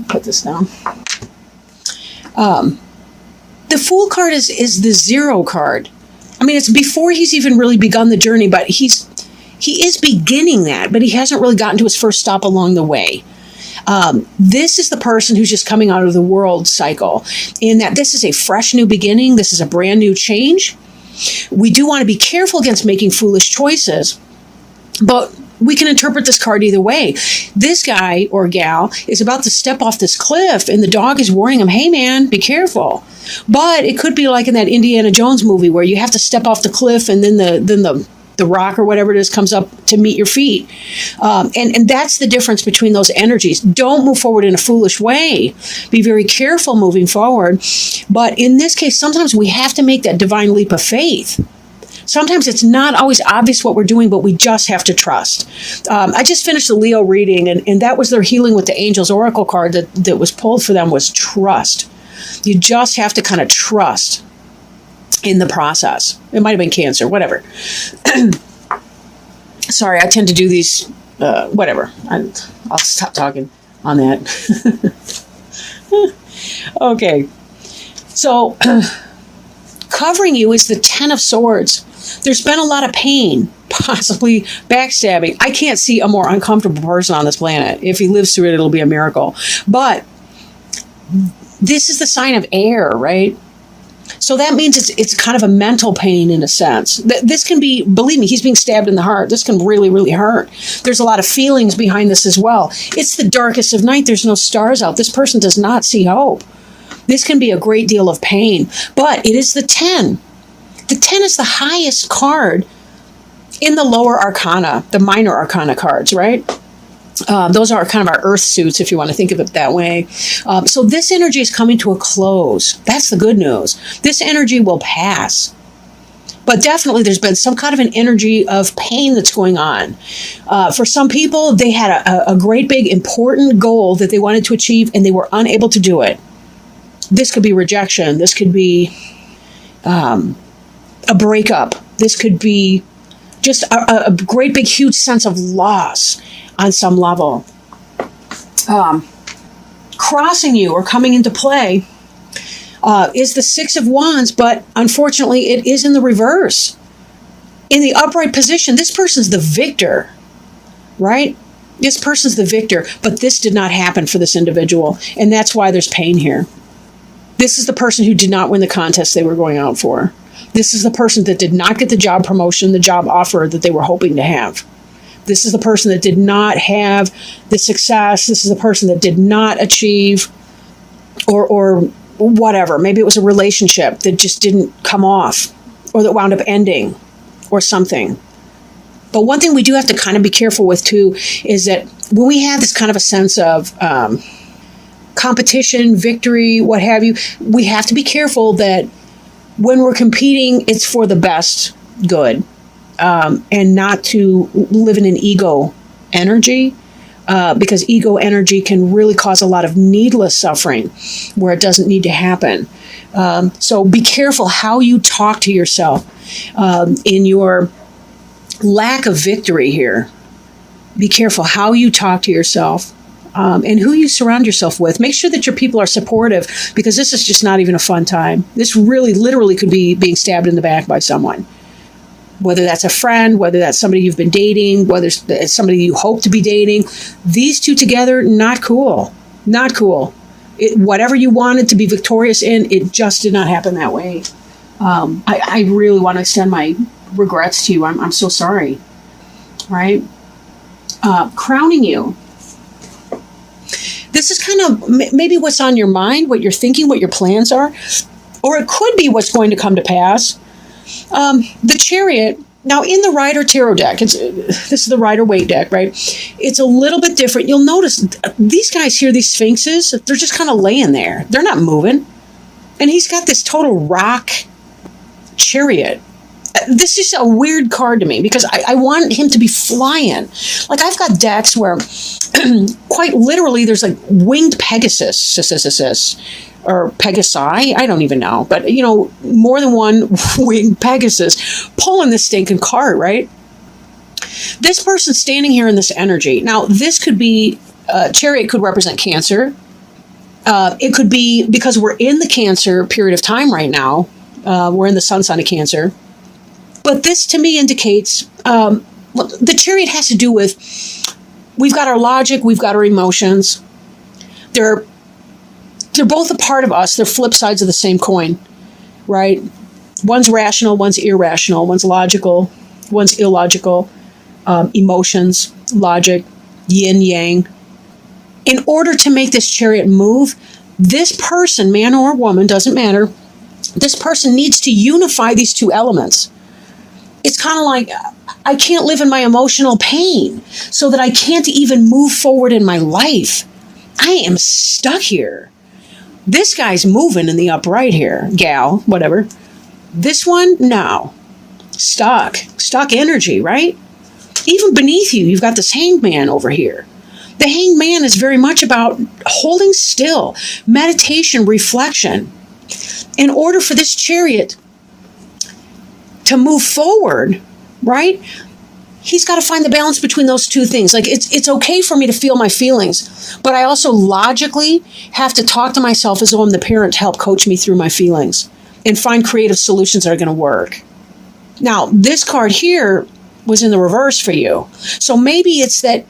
Put this down. The Fool card is the 0 card. I mean, it's before he's even really begun the journey, but he is beginning that, but he hasn't really gotten to his first stop along the way. This is the person who's just coming out of the world cycle, in that this is a fresh new beginning. This is a brand new change. We do want to be careful against making foolish choices, but we can interpret this card either way. This guy or gal is about to step off this cliff, and the dog is warning him, hey man, be careful. But it could be like in that Indiana Jones movie where you have to step off the cliff, and then the rock or whatever it is comes up to meet your feet. And that's the difference between those energies. Don't move forward in a foolish way. Be very careful moving forward. But in this case, sometimes we have to make that divine leap of faith. Sometimes it's not always obvious what we're doing, but we just have to trust. I just finished the Leo reading, and that was their Healing with the Angels Oracle card that was pulled for them, was trust. You just have to kind of trust in the process. It might have been Cancer, whatever. Sorry, I tend to do these, whatever. I'll stop talking on that. Okay. So, covering you is the 10 of Swords. There's been a lot of pain, possibly backstabbing. I can't see a more uncomfortable person on this planet. If he lives through it, it'll be a miracle. But this is the sign of air, right? So that means it's kind of a mental pain in a sense. This can be, believe me, he's being stabbed in the heart. This can really, really hurt. There's a lot of feelings behind this as well. It's the darkest of night. There's no stars out. This person does not see hope. This can be a great deal of pain, but it is the 10. The 10 is the highest card in the lower arcana, the minor arcana cards, right? Those are kind of our earth suits, if you want to think of it that way. So this energy is coming to a close. That's the good news. This energy will pass. But definitely there's been some kind of an energy of pain that's going on. For some people, they had a great big important goal that they wanted to achieve, and they were unable to do it. This could be rejection. This could be a breakup. This could be just a great big huge sense of loss on some level. Crossing you or coming into play is the 6 of Wands, but unfortunately it is in the reverse. In the upright position, this person's the victor, right? This person's the victor, but this did not happen for this individual, and that's why there's pain here. This is the person who did not win the contest they were going out for. This is the person that did not get the job promotion, the job offer that they were hoping to have. This is the person that did not have the success. This is the person that did not achieve or whatever. Maybe it was a relationship that just didn't come off, or that wound up ending or something. But one thing we do have to kind of be careful with too is that when we have this kind of a sense of competition, victory, what have you, we have to be careful that when we're competing, it's for the best good, and not to live in an ego energy, because ego energy can really cause a lot of needless suffering where it doesn't need to happen. So be careful how you talk to yourself in your lack of victory here. Be careful how you talk to yourself. And who you surround yourself with. Make sure that your people are supportive, because this is just not even a fun time. This really literally could be being stabbed in the back by someone. Whether that's a friend, whether that's somebody you've been dating, whether it's somebody you hope to be dating. These two together, not cool. Not cool. Whatever you wanted to be victorious in, it just did not happen that way. I really want to extend my regrets to you. I'm so sorry. Right? Crowning you. This is kind of maybe what's on your mind, what you're thinking, what your plans are, or it could be what's going to come to pass. The Chariot, now in the Rider Tarot deck, this is the Rider Waite deck, right? It's a little bit different. You'll notice these guys here, these Sphinxes, they're just kind of laying there. They're not moving. And he's got this total rock chariot. This is a weird card to me because I want him to be flying. Like I've got decks where quite literally there's like winged Pegasus or Pegasi. I don't even know. But, you know, more than one winged Pegasus pulling this stinking cart, right? This person's standing here in this energy. Now, this could be, Chariot could represent Cancer. It could be because we're in the Cancer period of time right now. We're in the sun sign of Cancer. But this to me indicates, the Chariot has to do with, we've got our logic, we've got our emotions. They're both a part of us. They're flip sides of the same coin, right? One's rational, one's irrational, one's logical, one's illogical. Emotions, logic, yin, yang. In order to make this Chariot move, this person, man or woman, doesn't matter, this person needs to unify these two elements. It's kind of like, I can't live in my emotional pain so that I can't even move forward in my life. I am stuck here. This guy's moving in the upright here, gal, whatever. This one, no. Stuck energy, right? Even beneath you, you've got this Hanged Man over here. The Hanged Man is very much about holding still, meditation, reflection. In order for this Chariot to move forward, right? He's got to find the balance between those two things. Like, it's okay for me to feel my feelings, but I also logically have to talk to myself as though I'm the parent to help coach me through my feelings and find creative solutions that are going to work. Now, this card here was in the reverse for you. So maybe it's that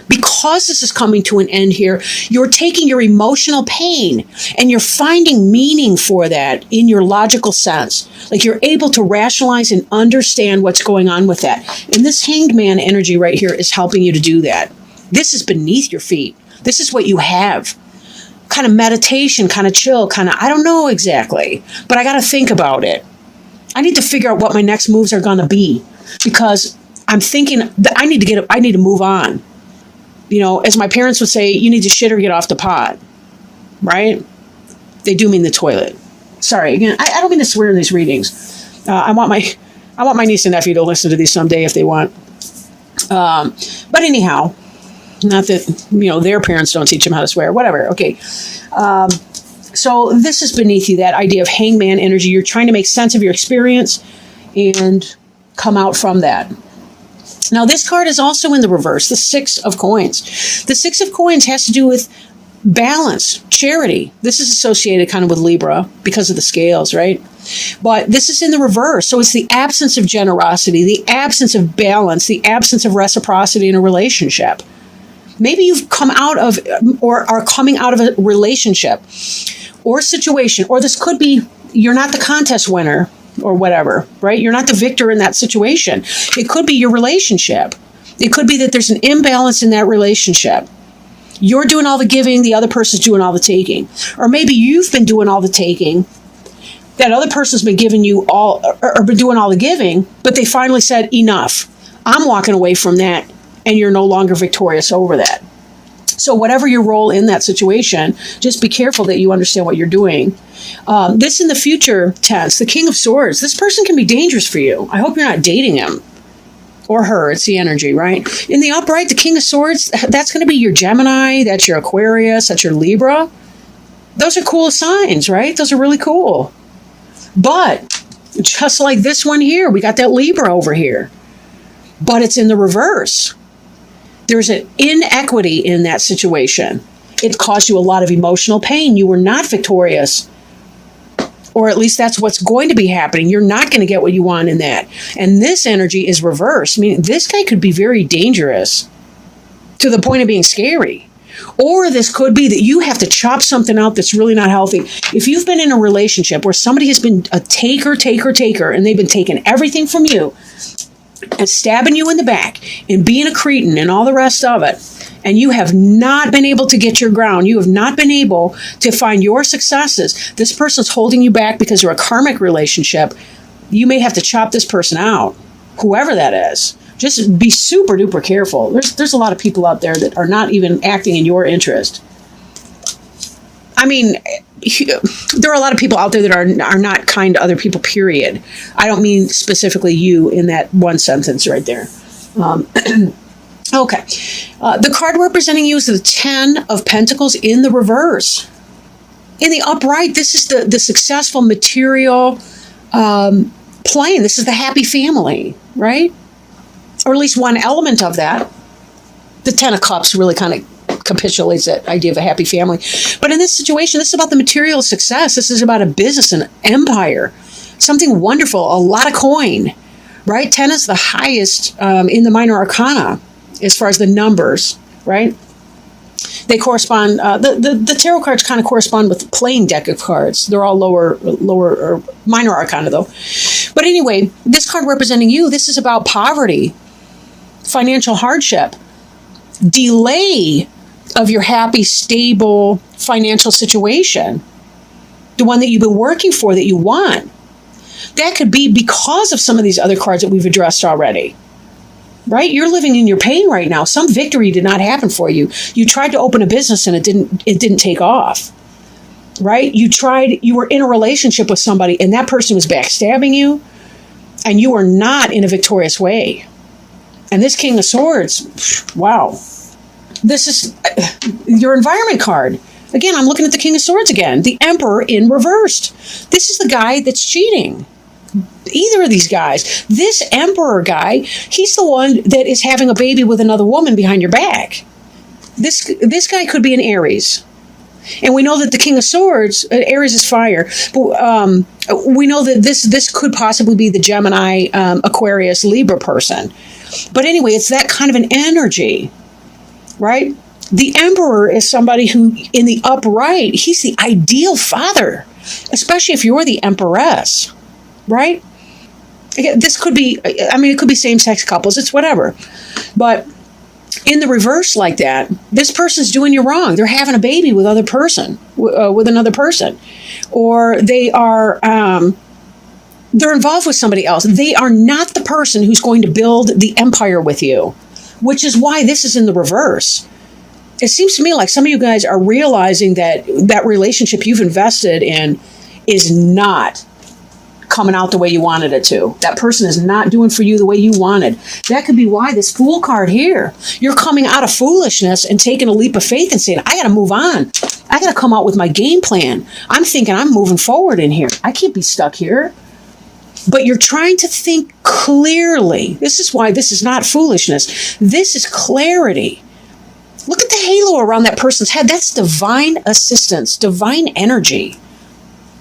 because this is coming to an end here, you're taking your emotional pain and you're finding meaning for that in your logical sense. Like, you're able to rationalize and understand what's going on with that. And this Hanged Man energy right here is helping you to do that. This is beneath your feet. This is what you have. Kind of meditation, kind of chill, kind of, I don't know exactly, but I got to think about it. I need to figure out what my next moves are going to be, because I'm thinking that I need to move on. You know, as my parents would say, you need to shit or get off the pot, right? They do mean the toilet. Sorry, again, I don't mean to swear in these readings. I want my niece and nephew to listen to these someday if they want. But anyhow, not that, you know, their parents don't teach them how to swear, whatever. Okay. So this is beneath you, that idea of Hanged Man energy. You're trying to make sense of your experience and come out from that. Now, this card is also in the reverse, the Six of Coins. The Six of Coins has to do with balance, charity. This is associated kind of with Libra because of the scales, right? But this is in the reverse. So it's the absence of generosity, the absence of balance, the absence of reciprocity in a relationship. Maybe you've come out of or are coming out of a relationship or situation, or this could be you're not the contest winner or whatever, right? You're not the victor in that situation. It could be your relationship. It could be that there's an imbalance in that relationship. You're doing all the giving, the other person's doing all the taking. Or maybe you've been doing all the taking, that other person's been giving you all, or been doing all the giving, but they finally said, enough. I'm walking away from that, and you're no longer victorious over that. So whatever your role in that situation, just be careful that you understand what you're doing. This in the future tense, the King of Swords, this person can be dangerous for you. I hope you're not dating him or her. It's the energy, right? In the upright, the King of Swords, that's going to be your Gemini, that's your Aquarius, that's your Libra. Those are cool signs, right? Those are really cool. But just like this one here, we got that Libra over here. But it's in the reverse. There's an inequity in that situation. It caused you a lot of emotional pain. You were not victorious. Or at least that's what's going to be happening. You're not going to get what you want in that. And this energy is reversed. I mean, this guy could be very dangerous to the point of being scary. Or this could be that you have to chop something out that's really not healthy. If you've been in a relationship where somebody has been a taker, and they've been taking everything from you, and stabbing you in the back and being a cretin and all the rest of it, and you have not been able to get your ground, you have not been able to find your successes, this person's holding you back because they're a karmic relationship, you may have to chop this person out, whoever that is. Just be super duper careful. There's a lot of people out there that are not even acting in your interest. I mean, there are a lot of people out there that are not kind to other people, period. I don't mean specifically you in that one sentence right there. Okay. The card representing you is the Ten of Pentacles in the reverse. In the upright, this is the successful material plane. This is the happy family, right? Or at least one element of that. The Ten of Cups really kind capitulates that idea of a happy family. But in this situation, this is about the material success. This is about a business, an empire, something wonderful, a lot of coin, right? 10 is the highest in the minor arcana as far as the numbers, right? They correspond, the tarot cards kind of correspond with the playing deck of cards. They're all lower or minor arcana though. But anyway, this card representing you, this is about poverty, financial hardship, delay of your happy, stable financial situation, the one that you've been working for, that you want. That could be because of some of these other cards that we've addressed already. Right? You're living in your pain right now. Some victory did not happen for you. You tried to open a business and it didn't take off. Right? You were in a relationship with somebody and that person was backstabbing you and you were not in a victorious way. And this King of Swords, wow. This is your environment card. Again, I'm looking at the King of Swords again. The Emperor in reversed. This is the guy that's cheating. Either of these guys. This Emperor guy, he's the one that is having a baby with another woman behind your back. This guy could be an Aries. And we know that the King of Swords, Aries is fire, but we know that this could possibly be the Gemini, Aquarius, Libra person. But anyway, it's that kind of an energy, right? The Emperor is somebody who, in the upright, he's the ideal father, especially if you're the Empress. Right? Again, this could be, it could be same-sex couples. It's whatever. But in the reverse like that, this person's doing you wrong. They're having a baby with another person. Or they are, they're involved with somebody else. They are not the person who's going to build the empire with you, which is why this is in the reverse. It seems to me like some of you guys are realizing that that relationship you've invested in is not coming out the way you wanted it to. That person is not doing for you the way you wanted. That could be why this Fool card here. You're coming out of foolishness and taking a leap of faith and saying, I got to move on. I got to come out with my game plan. I'm thinking I'm moving forward in here. I can't be stuck here. But you're trying to think clearly. This is why this is not foolishness. This is clarity. Look at the halo around that person's head. That's divine assistance, divine energy.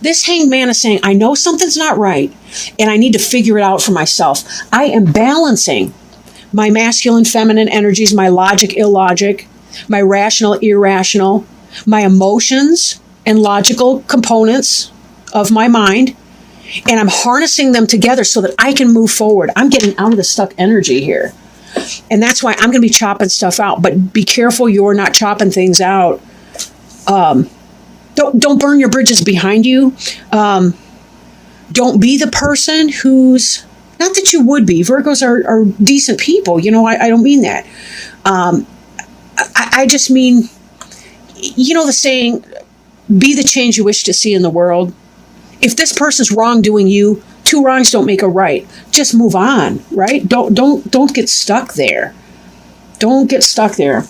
This Hanged Man is saying, I know something's not right, and I need to figure it out for myself. I am balancing my masculine, feminine energies, my logic, illogic, my rational, irrational, my emotions and logical components of my mind, and I'm harnessing them together so that I can move forward. I'm getting out of the stuck energy here. And that's why I'm going to be chopping stuff out. But be careful you're not chopping things out. Don't burn your bridges behind you. Don't be the person who's, not that you would be. Virgos are decent people. I don't mean that. I just mean, the saying, be the change you wish to see in the world. If this person's wrongdoing you, two wrongs don't make a right. Just move on, right? Don't get stuck there. Don't get stuck there.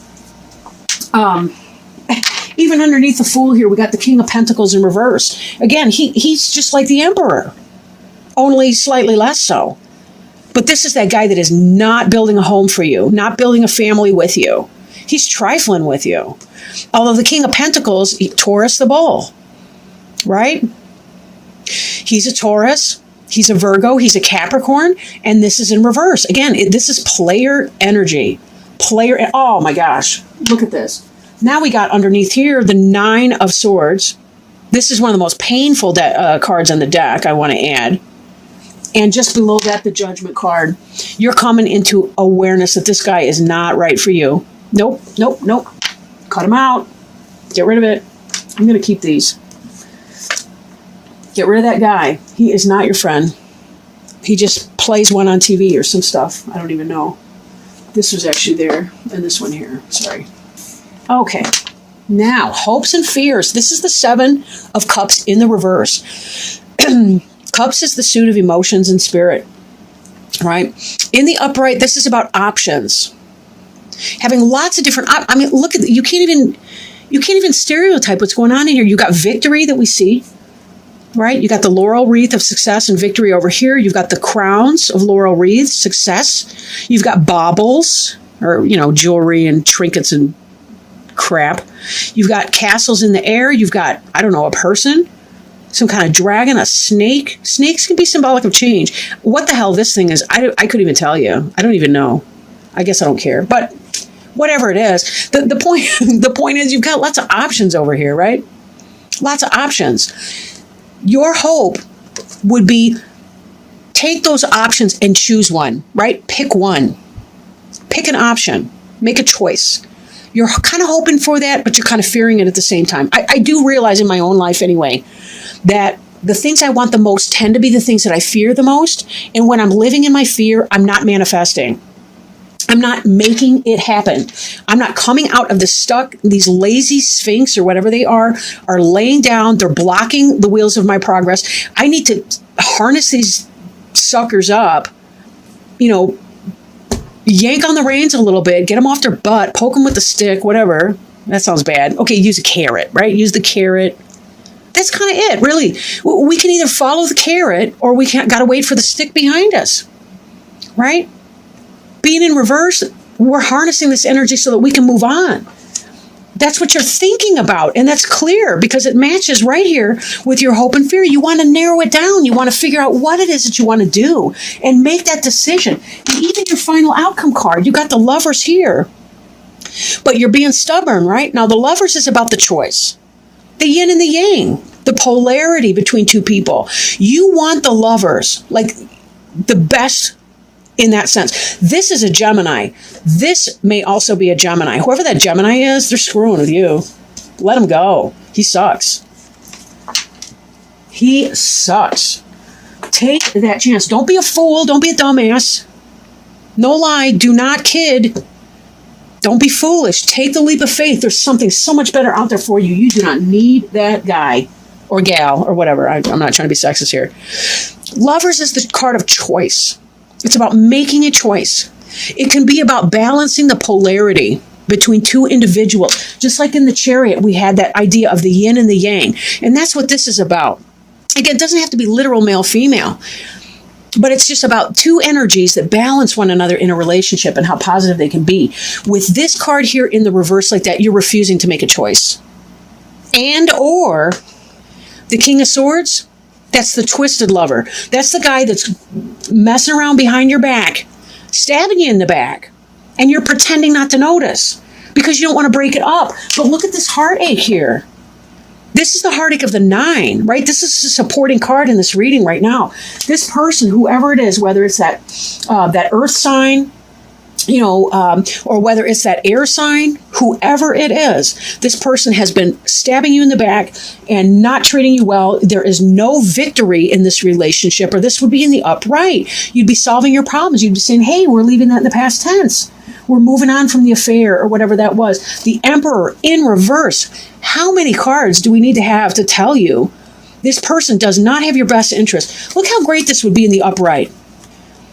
Even underneath the Fool here, we got the King of Pentacles in reverse. Again, he's just like the Emperor, only slightly less so. But this is that guy that is not building a home for you, not building a family with you. He's trifling with you. Although the King of Pentacles, Taurus the bull, right? He's a Taurus, he's a Virgo, he's a Capricorn, and this is in reverse. Again, this is player energy. Oh my gosh, look at this. Now we got underneath here the Nine of Swords. This is one of the most painful cards on the deck, I want to add. And just below that, the Judgment card. You're coming into awareness that this guy is not right for you. Nope. Cut him out. Get rid of it. I'm going to keep these. Get rid of that guy. He is not your friend. He just plays one on TV or some stuff. I don't even know. This was actually there, and this one here. Sorry. Okay. Now, hopes and fears. This is the Seven of Cups in the reverse. Cups is the suit of emotions and spirit, right? In the upright, this is about options. Having lots of different, look at, you can't even stereotype what's going on in here. You got victory that we see, right? You got the laurel wreath of success and victory over here. You've got the crowns of laurel wreaths, success. You've got baubles, or, jewelry and trinkets and crap. You've got castles in the air. You've got, I don't know, a person, some kind of dragon, a snake. Snakes can be symbolic of change. What the hell this thing is, I couldn't even tell you. I don't even know. I guess I don't care. But whatever it is, the point the point is you've got lots of options over here, right? Lots of options. Your hope would be take those options and choose one, right? Pick one. Pick an option. Make a choice. You're kind of hoping for that, but you're kind of fearing it at the same time. I do realize in my own life anyway, that the things I want the most tend to be the things that I fear the most. And when I'm living in my fear, I'm not manifesting. I'm not making it happen. I'm not coming out of the stuck, these lazy sphinx or whatever they are laying down. They're blocking the wheels of my progress. I need to harness these suckers up, yank on the reins a little bit, get them off their butt, poke them with the stick, whatever. That sounds bad. Okay, use a carrot, right? Use the carrot. That's kind of it, really. We can either follow the carrot or we got to wait for the stick behind us, right? Being in reverse, we're harnessing this energy so that we can move on. That's what you're thinking about. And that's clear because it matches right here with your hope and fear. You want to narrow it down. You want to figure out what it is that you want to do and make that decision. And even your final outcome card, you got the Lovers here. But you're being stubborn, right? Now, the Lovers is about the choice. The yin and the yang. The polarity between two people. You want the Lovers, like the best in that sense. This is a Gemini. This may also be a Gemini. Whoever that Gemini is, they're screwing with you. Let him go. He sucks. He sucks. Take that chance. Don't be a fool. Don't be a dumbass. No lie. Do not kid. Don't be foolish. Take the leap of faith. There's something so much better out there for you. You do not need that guy or gal or whatever. I'm not trying to be sexist here. Lovers is the card of choice. It's about making a choice. It can be about balancing the polarity between two individuals. Just like in the Chariot, we had that idea of the yin and the yang. And that's what this is about. Again, it doesn't have to be literal male-female. But it's just about two energies that balance one another in a relationship and how positive they can be. With this card here in the reverse like that, you're refusing to make a choice. And or the King of Swords, that's the twisted lover. That's the guy that's messing around behind your back, stabbing you in the back, and you're pretending not to notice because you don't want to break it up. But look at this heartache here. This is the heartache of the 9, right? This is a supporting card in this reading right now. This person, whoever it is, whether it's that earth sign, or whether it's that air sign, whoever it is, this person has been stabbing you in the back and not treating you well. There is no victory in this relationship, or this would be in the upright. You'd be solving your problems. You'd be saying, hey, we're leaving that in the past tense. We're moving on from the affair or whatever that was. The Emperor in reverse. How many cards do we need to have to tell you this person does not have your best interest? Look how great this would be in the upright.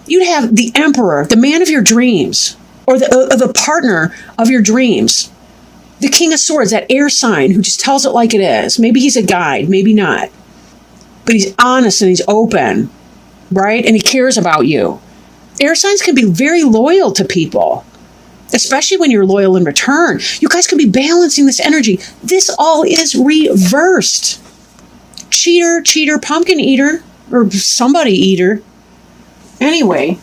You'd have the Emperor, the man of your dreams, or the partner of your dreams. The King of Swords, that air sign who just tells it like it is. Maybe he's a guide, maybe not. But he's honest and he's open, right? And he cares about you. Air signs can be very loyal to people, especially when you're loyal in return. You guys can be balancing this energy. This all is reversed. Cheater, pumpkin eater, or somebody eater. Anyway,